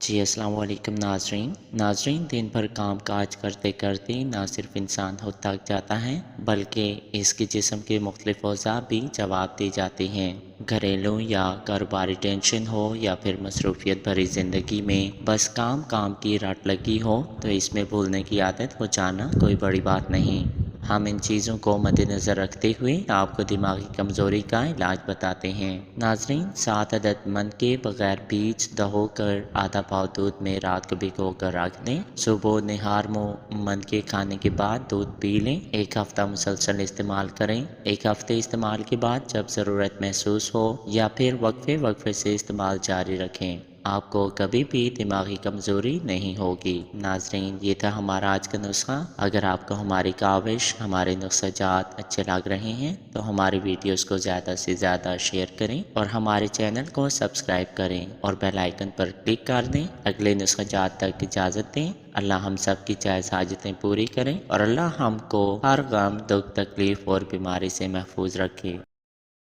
جی السلام علیکم ناظرین دن بھر کام کاج کرتے کرتے نہ صرف انسان تھک جاتا ہے بلکہ اس کے جسم کے مختلف اعضاء بھی جواب دے جاتے ہیں۔ گھریلو یا کاروباری ٹینشن ہو یا پھر مصروفیت بھری زندگی میں بس کام کی رٹ لگی ہو تو اس میں بھولنے کی عادت ہو جانا کوئی بڑی بات نہیں۔ ہم ان چیزوں کو مد نظر رکھتے ہوئے آپ کو دماغی کمزوری کا علاج بتاتے ہیں۔ ناظرین 7 عدد من کے بغیر بیج دہو کر آدھا پاؤ دودھ میں رات کو بھگو کر رکھ دیں۔ صبح نہار من کے کھانے کے بعد دودھ پی لیں۔ 1 ہفتہ مسلسل استعمال کریں۔ 1 ہفتے استعمال کے بعد جب ضرورت محسوس ہو یا پھر وقفے سے استعمال جاری رکھیں۔ آپ کو کبھی بھی دماغی کمزوری نہیں ہوگی۔ ناظرین یہ تھا ہمارا آج کا نسخہ۔ اگر آپ کو ہماری کاوش ہمارے نسخہ جات اچھے لگ رہے ہیں تو ہماری ویڈیوز کو زیادہ سے زیادہ شیئر کریں اور ہمارے چینل کو سبسکرائب کریں اور بیل آئیکن پر کلک کر دیں۔ اگلے نسخہ جات تک اجازت دیں۔ اللہ ہم سب کی جائز حاجتیں پوری کریں اور اللہ ہم کو ہر غم دکھ تکلیف اور بیماری سے محفوظ رکھے۔